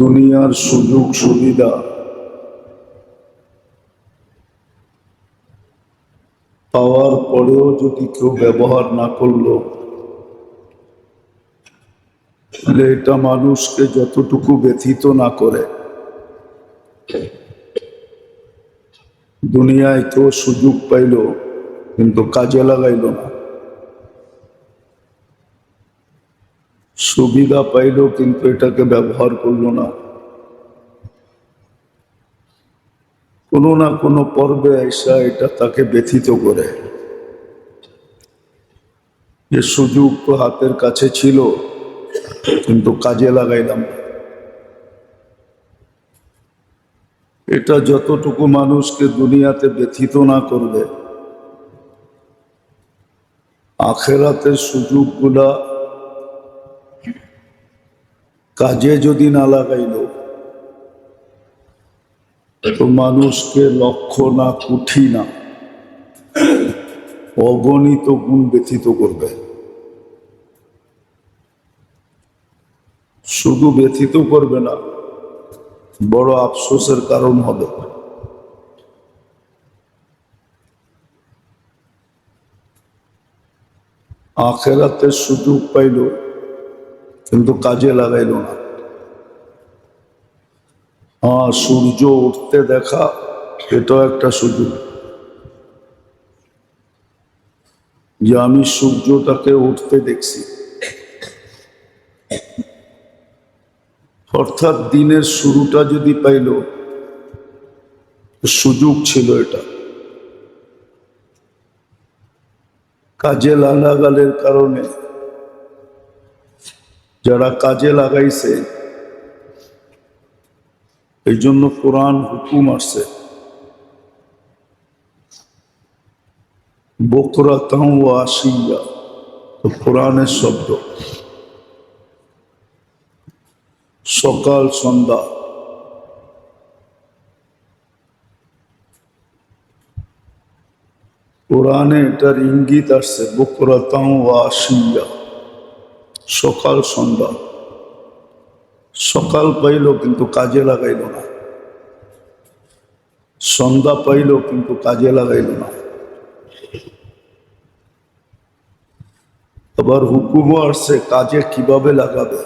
দুনিয়ার সুযোগ সুবিধা পাওয়ার পরেও যদি কেউ ব্যবহার না করলো, তাহলে এটা মানুষকে যতটুকু ব্যথিত না করে, দুনিয়ায় কেউ সুযোগ পাইল কিন্তু কাজে লাগাইল না, সুবিধা পাইল কিন্তু এটাকে ব্যবহার করল না, কোনো না কোনো পর্বে আইসা এটা তাকে ব্যথিত করে যে সুযোগ তো হাতের কাছে ছিল কিন্তু কাজে লাগাইলাম না। এটা যতটুকু মানুষকে দুনিয়াতে ব্যথিত না করবে, আখেরাতের সুযোগগুলা কাজে যদি না লাগাইল তো মানুষকে লক্ষ না কোটি না অগণিত গুণ ব্যথিত করবে। শুধু ব্যথিত করবে না, বড় আফসোসের কারণ হবে। আখেরাতের সুযোগ পাইল কিন্তু কাজে লাগাইল না। সূর্য উঠতে দেখা, এটাও একটা সুযোগ যে আমি সূর্যটাকে উঠতে দেখছি। অর্থাৎ দিনের শুরুটা যদি পাইল, সুযোগ ছিল এটা। কাজে লাগালের কারণে যারা কাজে লাগাইছে, এই জন্য কোরআন হুকুম আসছে বকরাতাও ওয়া আশিয়া, তো কোরআনের শব্দ সকাল সন্ধ্যা। কোরআনে এটার ইঙ্গিত আসছে বকরাতাও ওয়া আশিয়া, সকাল সন্ধ্যা। সকাল পাইল কিন্তু কাজে লাগাইল না, সন্ধ্যা পাইল কিন্তু কাজে লাগাইল না। আবার হুকুমও আসছে কাজে কিভাবে লাগাবে।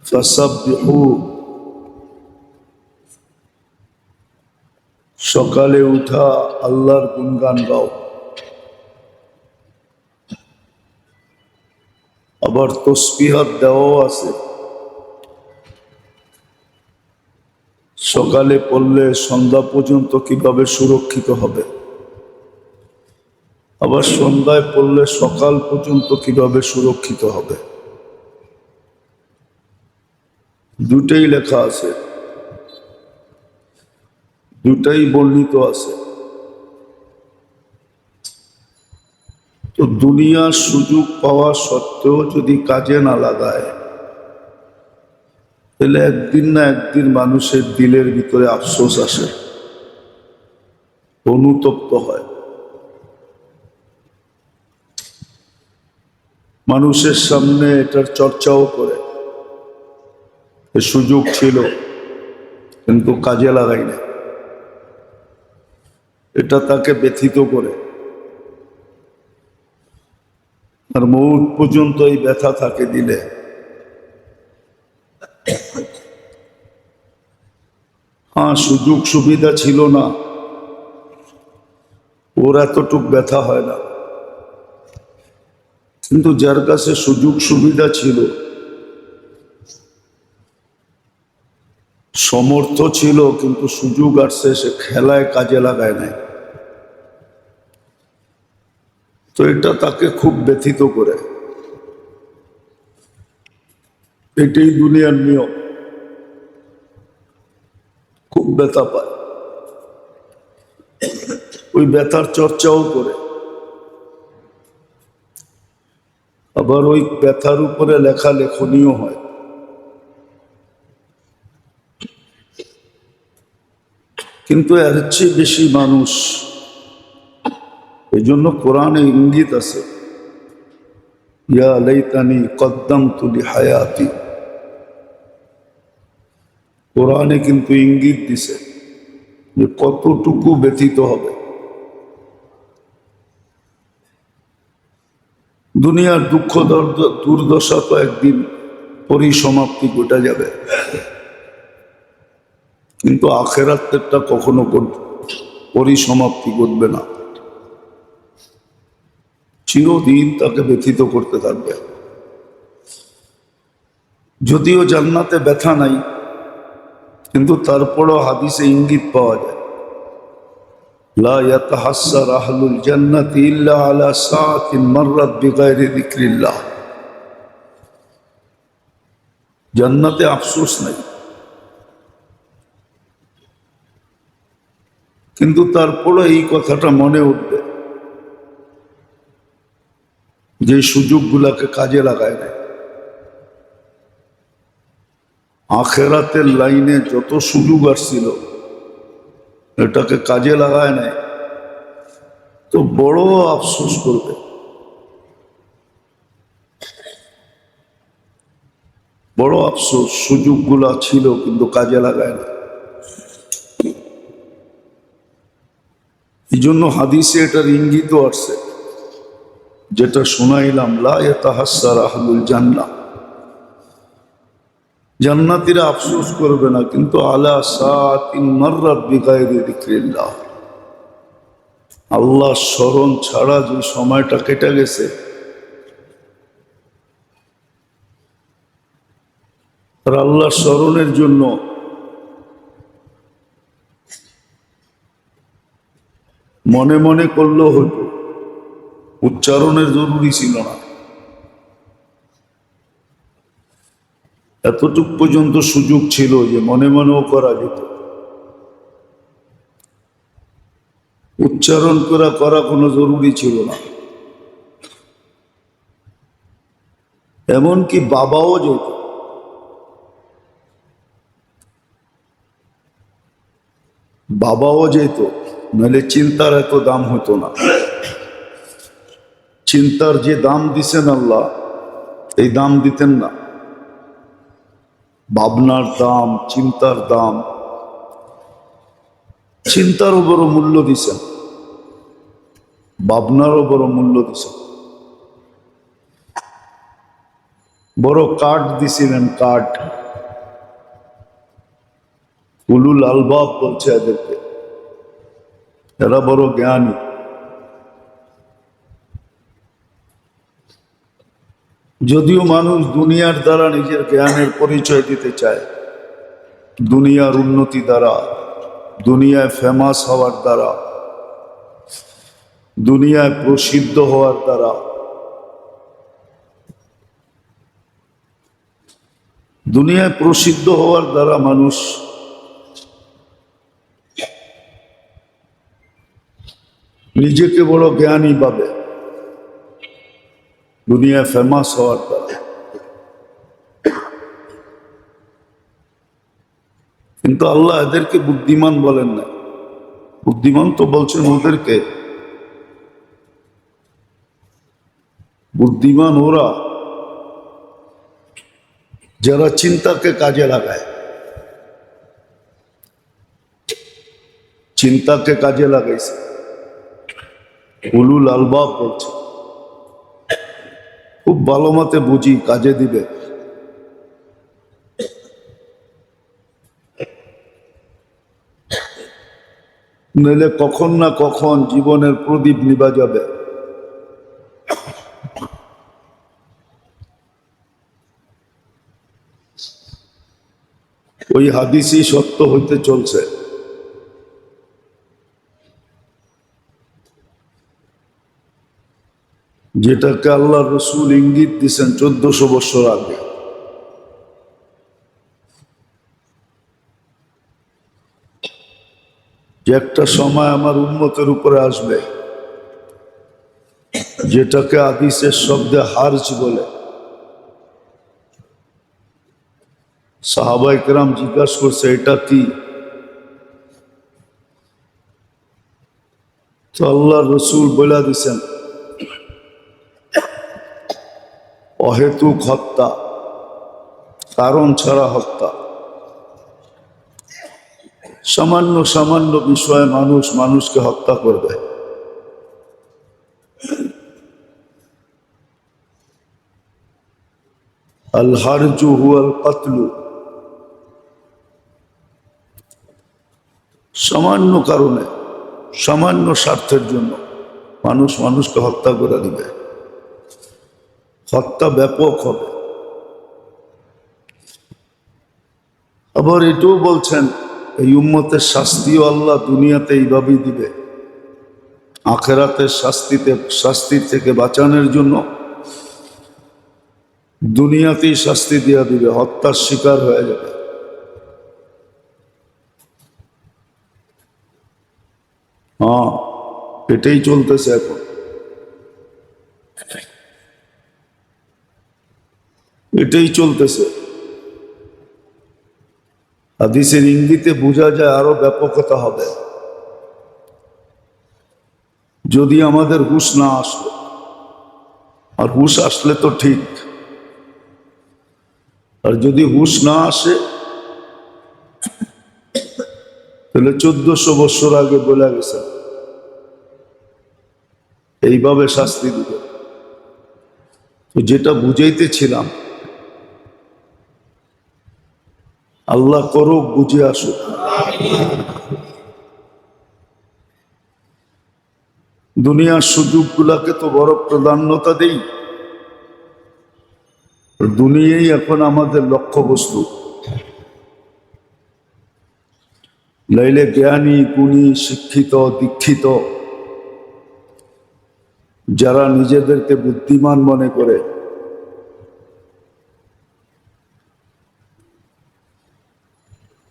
ফাসাব্বিহু, সকালে উঠা আল্লাহর গুণগান গাও। আবার তসবিহাত দেওয়াও আছে, সকালে পড়লে সন্ধ্যা পর্যন্ত কিভাবে সুরক্ষিত হবে, আবার সন্ধ্যায় পড়লে সকাল পর্যন্ত কিভাবে সুরক্ষিত হবে। দুটাই লেখা আছে, দুটাই বর্ণিত আছে। তো দুনিয়ার সুযোগ পাওয়া সত্ত্বেও যদি কাজে না লাগায়, তাহলে একদিন না একদিন মানুষের দিলের ভিতরে আফসোস আসে, অনুতপ্ত হয়। মানুষের সামনে এটার চর্চাও করে, সুযোগ ছিল কিন্তু কাজে লাগাই না, এটা তাকে ব্যথিত করে। আর মৌত পর্যন্ত এই ব্যথা থাকে দিলে। সুযোগ সুবিধা ছিল না, ওর এতটুক ব্যথা হয় না। কিন্তু যার কাছে সুযোগ সুবিধা ছিল, সমর্থ ছিল, কিন্তু সুযোগ আসছে সে খেলায় কাজে লাগায় নাই, তো এটা তাকে খুব ব্যথিত করে। এটাই দুনিয়ার নিয়ম, খুব ব্যথা পায়, ওই ব্যথার চর্চাও করে। আবার ওই ব্যথার উপরে লেখা লেখনীয় হয়। কিন্তু এর চেয়ে বেশি মানুষ, এই জন্য কোরআনে ইঙ্গিত আছে, ইয়া লাইতানি কদ্দামতু লিহায়াতি, কোরআনে কিন্তু ইঙ্গিত দিছে যে কতটুকু ব্যথিত হবে। দুনিয়ার দুঃখ দুর্দশা তো একদিন পরিসমাপ্তি ঘটে যাবে, কিন্তু আখেরাতেরটা কখনো পরিসমাপ্তি ঘটবে না, চিরদিন তাকে ব্যথিত করতে থাকবে। যদিও জান্নাতে ব্যথা নাই, কিন্তু তারপরও হাদিসে ইঙ্গিত পাওয়া যায়, লা ইয়াতাহাসসার আহলুল জান্নাতি ইল্লা আলা সাআতিন মাররাত বিগাইরি যিকরিল্লাহ। জান্নাতে আফসোস নাই, কিন্তু তারপরও এই কথাটা মনে উঠবে যে সুযোগগুলাকে কাজে লাগায় না। আখেরাতের লাইনে যত সুযোগ আসছিল এটাকে কাজে লাগায় নাই, তো বড় আফসোস করবে, বড় আফসোস। সুযোগগুলা ছিল কিন্তু কাজে লাগায় না। এই জন্য হাদিসে এটার ইঙ্গিতও আসছে, যেটা শোনাইলাম, লা ইয়াতাহাসসার আহলুল জান্নাহ, জান্নাতীরা আফসোস করবে না, কিন্তু আলা সাআতিন মাররাত বিগাইরি যিকরিল্লাহ, আল্লাহ স্মরণ ছাড়া যে সময়টা কেটে গেছে, আর আল্লাহ স্মরণের জন্য মনে মনে করলেও হতো, উচ্চারণের জরুরি ছিল না। এতটুক পর্যন্ত সুযোগ ছিল যে মনে মনেও করা যেত, উচ্চারণ করা কোনো জরুরি ছিল না। এমনকি বাবাও যেত, নাহলে চিন্তার এত দাম হতো না। চিন্তার যে দাম দিছেন আল্লাহ, এই দাম দিতেন না। ভাবনার দাম, চিন্তার দাম, চিন্তারও বড় মূল্য দিছেন, ভাবনারও বড় মূল্য দিছেন। বড় কাঠ দিছিলেন, কাঠ। উলুল আলবাব বলছে এদেরকে, এরা বড় জ্ঞানী। যদিও মানুষ দুনিয়ার দ্বারা নিজের জ্ঞানের পরিচয় দিতে চায়, দুনিয়ার উন্নতি দ্বারা, দুনিয়ায় ফেমাস হওয়ার দ্বারা, দুনিয়ায় প্রসিদ্ধ হওয়ার দ্বারা, দুনিয়ায় প্রসিদ্ধ হওয়ার দ্বারা মানুষ নিজেকে বড় জ্ঞানী ভাবে, দুনিয়ায় ফেমাস হওয়ার দ্বারা। কিন্তু আল্লাহ এদেরকে বুদ্ধিমান বলেন না, বুদ্ধিমান তো বলছেন ওদেরকে। বুদ্ধিমান ওরা যারা চিন্তাকে কাজে লাগায়, চিন্তাকে কাজে লাগাইছে। উলুল আলবাব বলছে, খুব ভালো মতে বুঝি, কাজে দিবে। নইলে কখন না কখন জীবনের প্রদীপ নিভা যাবে। ওই হাদিসই সত্য হইতে চলছে। যেটাকে আল্লাহ রসুল ইঙ্গিত দিছেন 1400 বছর আগে। যে একটা সময় আমার উম্মতের উপরে আসবে, যেটাকে হাদিসের শব্দে হার্জ বলে। সাহাবায়ে কেরাম জিজ্ঞাসা করছে, এটা কি? তো আল্লাহ রসুল বলে দিছেন, অহেতুক হত্যা, কারণ ছাড়া হত্যা। সামান্য সামান্য বিষয়ে মানুষ মানুষকে হত্যা করবে। আল হারজু হুয়াল কাতলু, সামান্য কারণে সামান্য স্বার্থের জন্য মানুষ মানুষকে হত্যা করে দিবে, হত্যা ব্যাপক হবে। আবার এটাও বলছেন এই উম্মতের শাস্তিও আল্লাহ দুনিয়াতে এইভাবেই দিবে, আখেরাতের শাস্তির থেকে বাঁচানোর জন্য দুনিয়াতেই শাস্তি দিয়া দিবে, হত্যার শিকার হয়ে যাবে। হ্যাঁ, এটাই চলতেছে এখন, এটাই চলতেছে। হাদিসের ইঙ্গিতে বোঝা যায় আরো ব্যাপকতা হবে যদি আমাদের হুঁশ না আসলো। আর হুঁশ আসলে তো ঠিক, আর যদি হুঁশ না আসে তাহলে 1400 বছর আগে বলে গেছে এইভাবে শাস্তি দিবে। তো যেটা বুঝাইতেছিলাম, আল্লাহ করুক বুঝে আসুক। দুনিয়ার সুযোগগুলাকে তো বড় প্রাধান্যতা দেই, দুনিয়াই এখন আমাদের লক্ষ্যবস্তু। লাইলে জ্ঞানী গুণী শিক্ষিত দীক্ষিত যারা নিজেদেরকে বুদ্ধিমান মনে করে,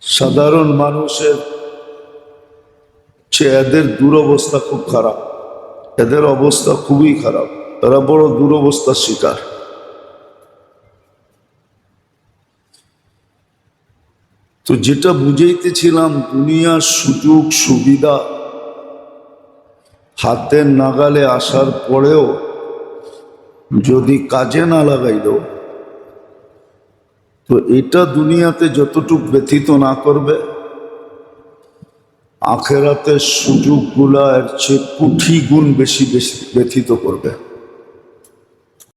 সাধারণ মানুষের চেয়ে এদের দুরবস্থা খুব খারাপ, এদের অবস্থা খুবই খারাপ, তারা বড় দুরবস্থার শিকার। তো যেটা বুঝাইতেছিলাম, দুনিয়ার সুযোগ সুবিধা হাতের নাগালে আসার পরেও যদি কাজে না লাগাইল, তো এটা দুনিয়াতে যতটুকু ব্যথিত না করবে, আখেরাতের সুযোগগুলা এর চেয়ে কোটি গুণ বেশি বেশি ব্যথিত করবে।